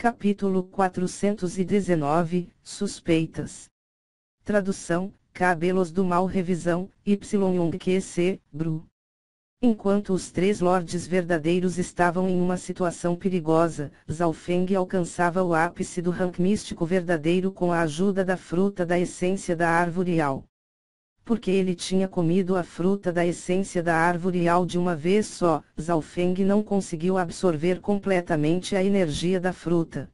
Capítulo 419, Suspeitas. Tradução, Cabelos do Mal. Revisão, YQC, Bru. Enquanto os três lordes verdadeiros estavam em uma situação perigosa, Zhao Feng alcançava o ápice do rank místico verdadeiro com a ajuda da fruta da essência da árvore Yao. Porque ele tinha comido a fruta da essência da árvore Yao de uma vez só, Zhao Feng não conseguiu absorver completamente a energia da fruta.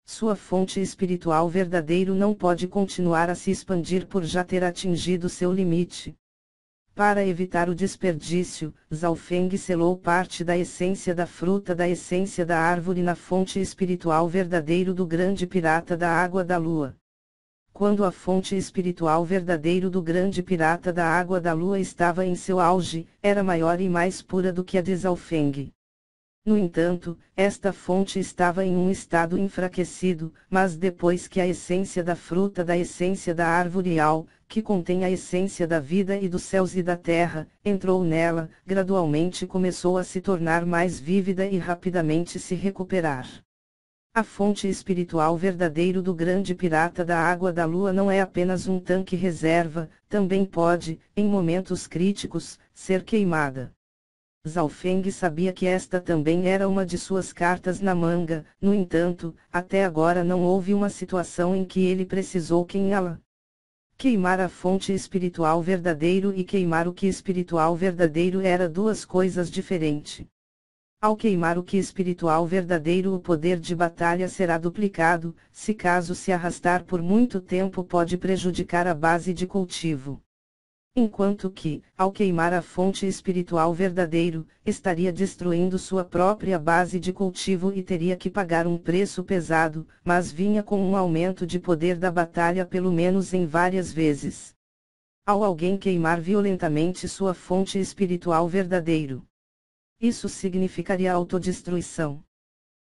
Sua fonte espiritual verdadeiro não pode continuar a se expandir por já ter atingido seu limite. Para evitar o desperdício, Zhao Feng selou parte da essência da fruta da essência da árvore na fonte espiritual verdadeiro do grande pirata da água da lua. Quando a fonte espiritual verdadeiro do grande pirata da água da lua estava em seu auge, era maior e mais pura do que a de Zhao Feng. No entanto, esta fonte estava em um estado enfraquecido, mas depois que a essência da fruta da essência da árvore Yao, que contém a essência da vida e dos céus e da terra, entrou nela, gradualmente começou a se tornar mais vívida e rapidamente se recuperar. A fonte espiritual verdadeiro do grande pirata da água da lua não é apenas um tanque reserva, também pode, em momentos críticos, ser queimada. Zhao Feng sabia que esta também era uma de suas cartas na manga, no entanto, até agora não houve uma situação em que ele precisou queimá-la. Queimar a fonte espiritual verdadeiro e queimar o que espiritual verdadeiro era duas coisas diferentes. Ao queimar o que espiritual verdadeiro, o poder de batalha será duplicado, se caso se arrastar por muito tempo pode prejudicar a base de cultivo. Enquanto que, ao queimar a fonte espiritual verdadeiro, estaria destruindo sua própria base de cultivo e teria que pagar um preço pesado, mas vinha com um aumento de poder da batalha pelo menos em várias vezes. Ao alguém queimar violentamente sua fonte espiritual verdadeiro, isso significaria autodestruição.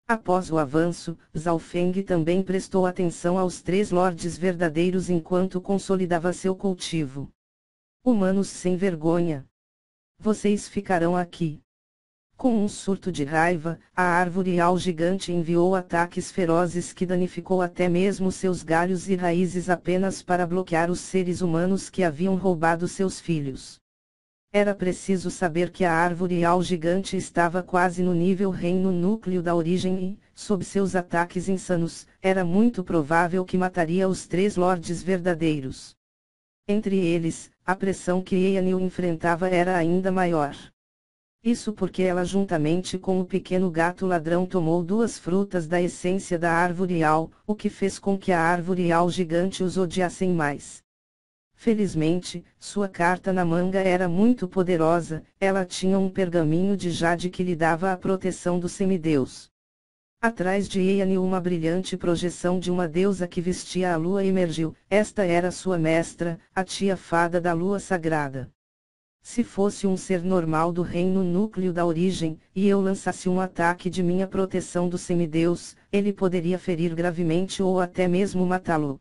Após o avanço, Zhao Feng também prestou atenção aos três lordes verdadeiros enquanto consolidava seu cultivo. Humanos sem vergonha! Vocês ficarão aqui. Com um surto de raiva, a árvore Yao gigante enviou ataques ferozes que danificou até mesmo seus galhos e raízes apenas para bloquear os seres humanos que haviam roubado seus filhos. Era preciso saber que a árvore Yao gigante estava quase no nível reino núcleo da origem e, sob seus ataques insanos, era muito provável que mataria os três lordes verdadeiros. Entre eles, a pressão que Eanil enfrentava era ainda maior. Isso porque ela juntamente com o pequeno gato ladrão tomou duas frutas da essência da árvore Yao, o que fez com que a árvore Yao gigante os odiassem mais. Felizmente, sua carta na manga era muito poderosa, ela tinha um pergaminho de jade que lhe dava a proteção do semideus. Atrás de Eanil uma brilhante projeção de uma deusa que vestia a lua emergiu, esta era sua mestra, a tia fada da lua sagrada. Se fosse um ser normal do reino núcleo da origem, e eu lançasse um ataque de minha proteção do semideus, ele poderia ferir gravemente ou até mesmo matá-lo.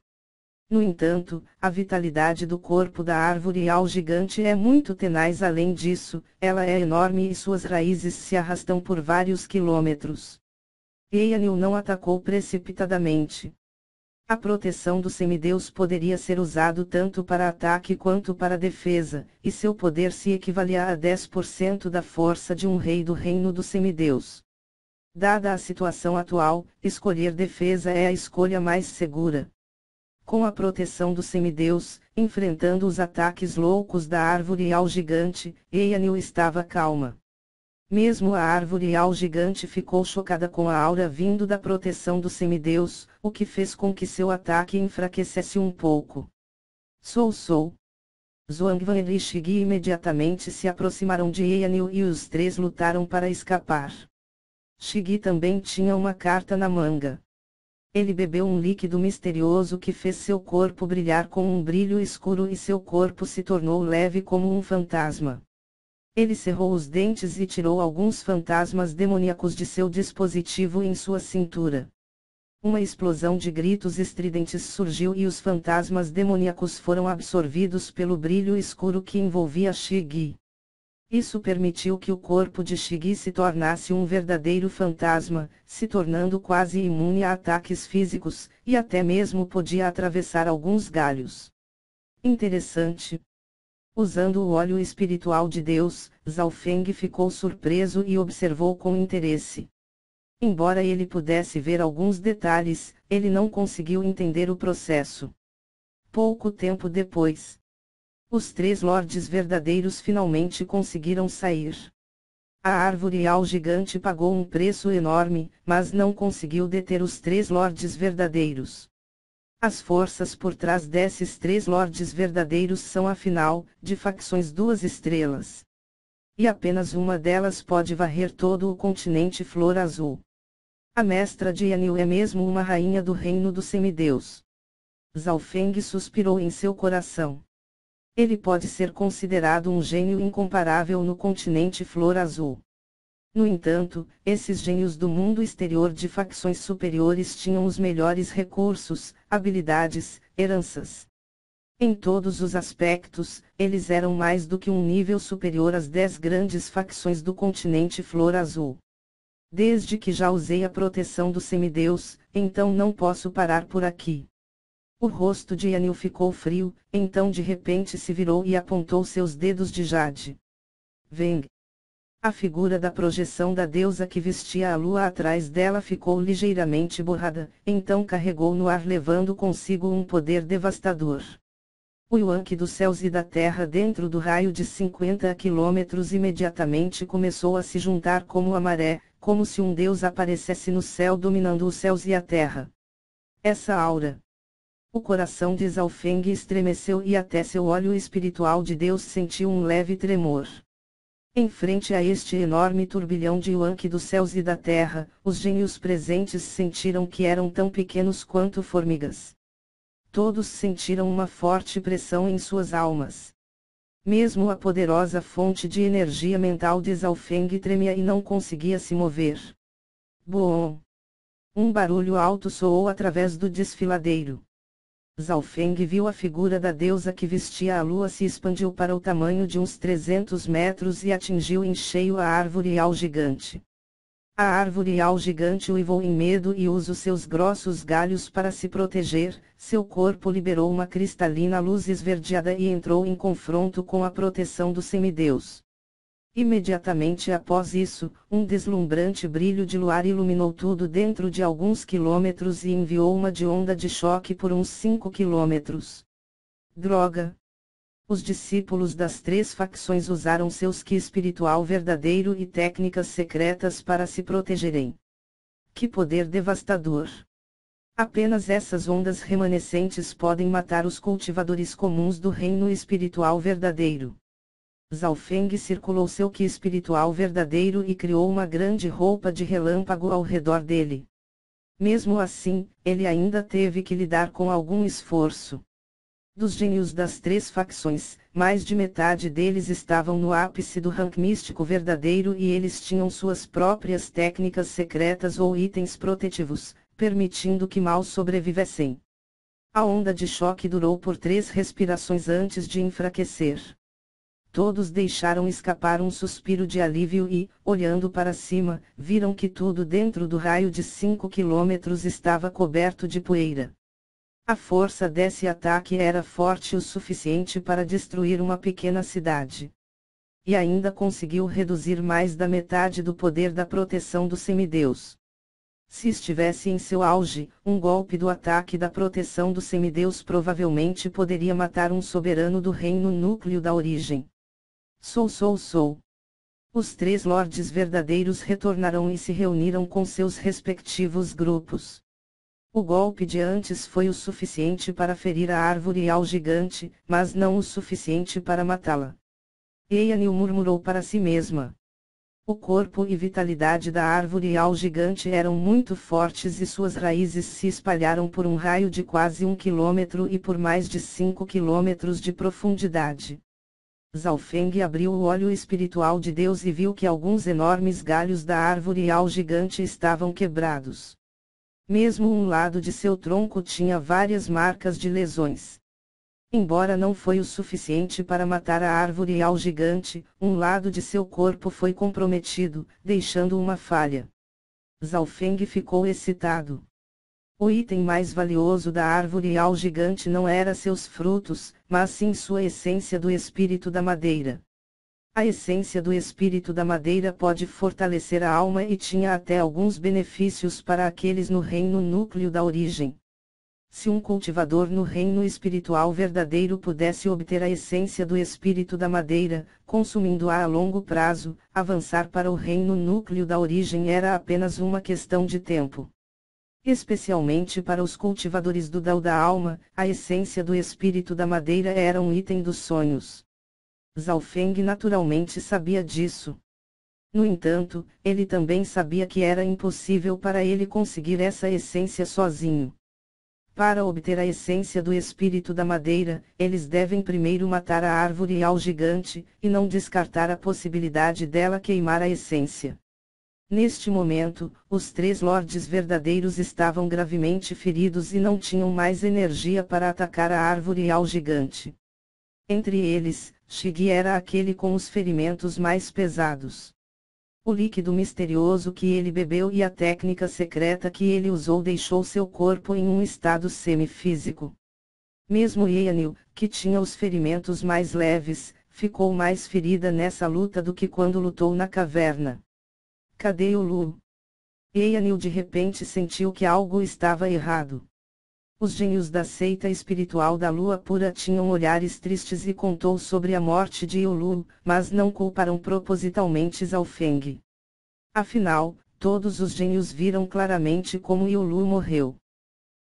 No entanto, a vitalidade do corpo da árvore Yao gigante é muito tenaz. Além disso, ela é enorme e suas raízes se arrastam por vários quilômetros. Eanil não atacou precipitadamente. A proteção do semideus poderia ser usado tanto para ataque quanto para defesa, e seu poder se equivalia a 10% da força de um rei do reino do semideus. Dada a situação atual, escolher defesa é a escolha mais segura. Com a proteção do semideus, enfrentando os ataques loucos da árvore Yao gigante, Eanil estava calma. Mesmo a árvore Yao gigante ficou chocada com a aura vindo da proteção do semideus, o que fez com que seu ataque enfraquecesse um pouco. Sou. Zhuangwan e Shigi imediatamente se aproximaram de Eanil e os três lutaram para escapar. Shigi também tinha uma carta na manga. Ele bebeu um líquido misterioso que fez seu corpo brilhar com um brilho escuro e seu corpo se tornou leve como um fantasma. Ele cerrou os dentes e tirou alguns fantasmas demoníacos de seu dispositivo em sua cintura. Uma explosão de gritos estridentes surgiu e os fantasmas demoníacos foram absorvidos pelo brilho escuro que envolvia Shigi. Isso permitiu que o corpo de Shigi se tornasse um verdadeiro fantasma, se tornando quase imune a ataques físicos, e até mesmo podia atravessar alguns galhos. Interessante. Usando o óleo espiritual de Deus, Zhao Feng ficou surpreso e observou com interesse. Embora ele pudesse ver alguns detalhes, ele não conseguiu entender o processo. Pouco tempo depois, os 3 lordes verdadeiros finalmente conseguiram sair. A árvore Al gigante pagou um preço enorme, mas não conseguiu deter os 3 lordes verdadeiros. As forças por trás desses 3 lordes verdadeiros são afinal, de facções 2 estrelas. E apenas uma delas pode varrer todo o continente Flor Azul. A mestra de Yanil é mesmo uma rainha do reino do semideus. Zhao Feng suspirou em seu coração. Ele pode ser considerado um gênio incomparável no continente Flor Azul. No entanto, esses gênios do mundo exterior de facções superiores tinham os melhores recursos, habilidades, heranças. Em todos os aspectos, eles eram mais do que um nível superior às 10 grandes facções do continente Flor Azul. Desde que já usei a proteção do semideus, então não posso parar por aqui. O rosto de Yanil ficou frio, então de repente se virou e apontou seus dedos de jade. Veng. A figura da projeção da deusa que vestia a lua atrás dela ficou ligeiramente borrada, então carregou no ar levando consigo um poder devastador. O Yuan-Qi dos céus e da terra dentro do raio de 50 quilômetros imediatamente começou a se juntar como a maré, como se um deus aparecesse no céu dominando os céus e a terra. Essa aura. O coração de Zhao Feng estremeceu e até seu óleo espiritual de Deus sentiu um leve tremor. Em frente a este enorme turbilhão de Yuan-Qi dos céus e da terra, os gênios presentes sentiram que eram tão pequenos quanto formigas. Todos sentiram uma forte pressão em suas almas. Mesmo a poderosa fonte de energia mental de Zhao Feng tremia e não conseguia se mover. Boom! Um barulho alto soou através do desfiladeiro. Zhao Feng viu a figura da deusa que vestia a lua se expandiu para o tamanho de uns 300 metros e atingiu em cheio a árvore Al gigante. A árvore Al gigante uivou em medo e usa os seus grossos galhos para se proteger, seu corpo liberou uma cristalina luz esverdeada e entrou em confronto com a proteção do semideus. Imediatamente após isso, um deslumbrante brilho de luar iluminou tudo dentro de alguns quilômetros e enviou uma onda de choque por uns 5 quilômetros. Droga! Os discípulos das 3 facções usaram seus Ki espiritual verdadeiro e técnicas secretas para se protegerem. Que poder devastador! Apenas essas ondas remanescentes podem matar os cultivadores comuns do reino espiritual verdadeiro. Zhao Feng circulou seu Ki espiritual verdadeiro e criou uma grande roupa de relâmpago ao redor dele. Mesmo assim, ele ainda teve que lidar com algum esforço. Dos gênios das 3 facções, mais de metade deles estavam no ápice do rank místico verdadeiro e eles tinham suas próprias técnicas secretas ou itens protetivos, permitindo que mal sobrevivessem. A onda de choque durou por 3 respirações antes de enfraquecer. Todos deixaram escapar um suspiro de alívio e, olhando para cima, viram que tudo dentro do raio de 5 quilômetros estava coberto de poeira. A força desse ataque era forte o suficiente para destruir uma pequena cidade. E ainda conseguiu reduzir mais da metade do poder da proteção do semideus. Se estivesse em seu auge, um golpe do ataque da proteção do semideus provavelmente poderia matar um soberano do reino núcleo da origem. Sou. Os 3 lordes verdadeiros retornaram e se reuniram com seus respectivos grupos. O golpe de antes foi o suficiente para ferir a árvore Al gigante, mas não o suficiente para matá-la. Yanil murmurou para si mesma. O corpo e vitalidade da árvore Al gigante eram muito fortes e suas raízes se espalharam por um raio de quase 1 quilômetro e por mais de 5 quilômetros de profundidade. Zhao Feng abriu o olho espiritual de Deus e viu que alguns enormes galhos da árvore Al gigante estavam quebrados. Mesmo um lado de seu tronco tinha várias marcas de lesões. Embora não foi o suficiente para matar a árvore ao gigante, um lado de seu corpo foi comprometido, deixando uma falha. Zhao Feng ficou excitado. O item mais valioso da árvore ao gigante não era seus frutos, mas sim sua essência do espírito da madeira. A essência do espírito da madeira pode fortalecer a alma e tinha até alguns benefícios para aqueles no reino núcleo da origem. Se um cultivador no reino espiritual verdadeiro pudesse obter a essência do espírito da madeira, consumindo-a a longo prazo, avançar para o reino núcleo da origem era apenas uma questão de tempo. Especialmente para os cultivadores do Dao da alma, a essência do espírito da madeira era um item dos sonhos. Zhao Feng naturalmente sabia disso. No entanto, ele também sabia que era impossível para ele conseguir essa essência sozinho. Para obter a essência do espírito da madeira, eles devem primeiro matar a árvore ao gigante, e não descartar a possibilidade dela queimar a essência. Neste momento, os 3 lordes verdadeiros estavam gravemente feridos e não tinham mais energia para atacar a árvore ao gigante. Entre eles, Shigi era aquele com os ferimentos mais pesados. O líquido misterioso que ele bebeu e a técnica secreta que ele usou deixou seu corpo em um estado semifísico. Mesmo Eanil, que tinha os ferimentos mais leves, ficou mais ferida nessa luta do que quando lutou na caverna. Cadê o Lu? Eanil de repente sentiu que algo estava errado. Os gênios da seita espiritual da lua pura tinham olhares tristes e contou sobre a morte de Yulu, mas não culparam propositalmente Zhao Feng. Afinal, todos os gênios viram claramente como Yulu morreu.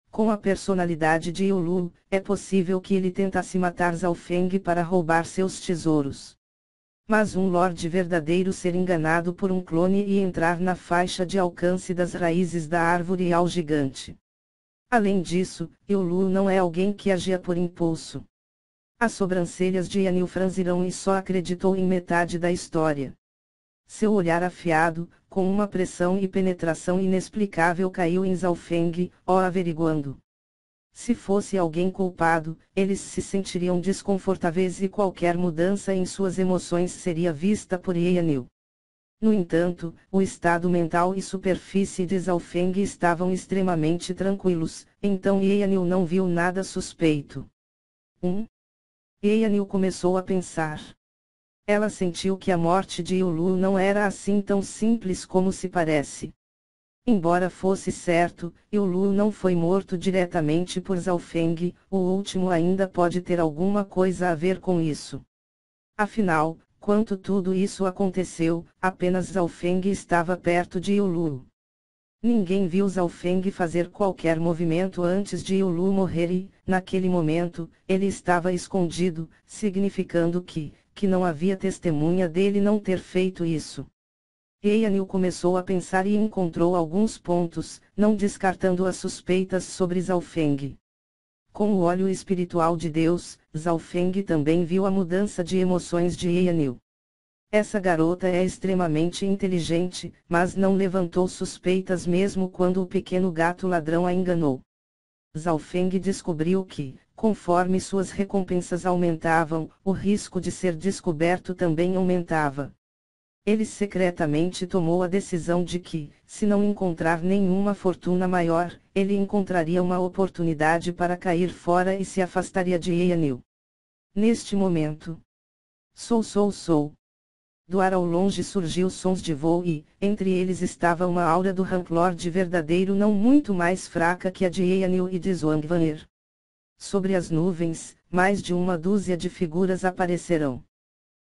Com a personalidade de Yulu, é possível que ele tentasse matar Zhao Feng para roubar seus tesouros. Mas um lorde verdadeiro ser enganado por um clone e entrar na faixa de alcance das raízes da árvore ao gigante. Além disso, Yulu não é alguém que agia por impulso. As sobrancelhas de Yanil franziram e só acreditou em metade da história. Seu olhar afiado, com uma pressão e penetração inexplicável caiu em Zhao Feng, averiguando. Se fosse alguém culpado, eles se sentiriam desconfortáveis e qualquer mudança em suas emoções seria vista por Yanil. No entanto, o estado mental e superfície de Zhao Feng estavam extremamente tranquilos, então Eanil não viu nada suspeito. Eanil começou a pensar. Ela sentiu que a morte de Yulu não era assim tão simples como se parece. Embora fosse certo, Yulu não foi morto diretamente por Zhao Feng, o último ainda pode ter alguma coisa a ver com isso. Afinal, quando tudo isso aconteceu, apenas Zhao Feng estava perto de Yulu. Ninguém viu Zhao Feng fazer qualquer movimento antes de Yulu morrer e, naquele momento, ele estava escondido, significando que não havia testemunha dele não ter feito isso. Eanil começou a pensar e encontrou alguns pontos, não descartando as suspeitas sobre Zhao Feng. Com o olho espiritual de Deus, Zhao Feng também viu a mudança de emoções de Eanil. Essa garota é extremamente inteligente, mas não levantou suspeitas mesmo quando o pequeno gato ladrão a enganou. Zhao Feng descobriu que, conforme suas recompensas aumentavam, o risco de ser descoberto também aumentava. Ele secretamente tomou a decisão de que, se não encontrar nenhuma fortuna maior, ele encontraria uma oportunidade para cair fora e se afastaria de Eanil. Neste momento. Sou. Do ar ao longe surgiu sons de voo e, entre eles estava uma aura do Ranklord verdadeiro não muito mais fraca que a de Eanil e de Zhuangvan'er. Sobre as nuvens, mais de uma dúzia de figuras aparecerão.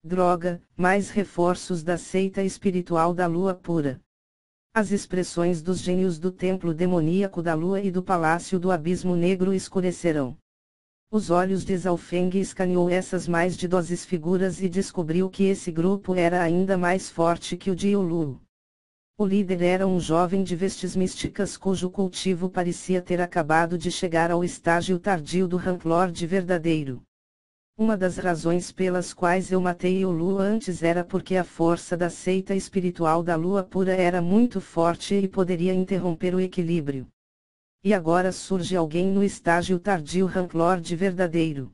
Droga, mais reforços da seita espiritual da lua pura. As expressões dos gênios do templo demoníaco da lua e do palácio do abismo negro escurecerão. Os olhos de Zhao Feng escaneou essas mais de 12 figuras e descobriu que esse grupo era ainda mais forte que o de Yulu. O líder era um jovem de vestes místicas cujo cultivo parecia ter acabado de chegar ao estágio tardio do Ranklord verdadeiro. Uma das razões pelas quais eu matei Yulu antes era porque a força da seita espiritual da lua pura era muito forte e poderia interromper o equilíbrio. E agora surge alguém no estágio tardio Ranklord verdadeiro.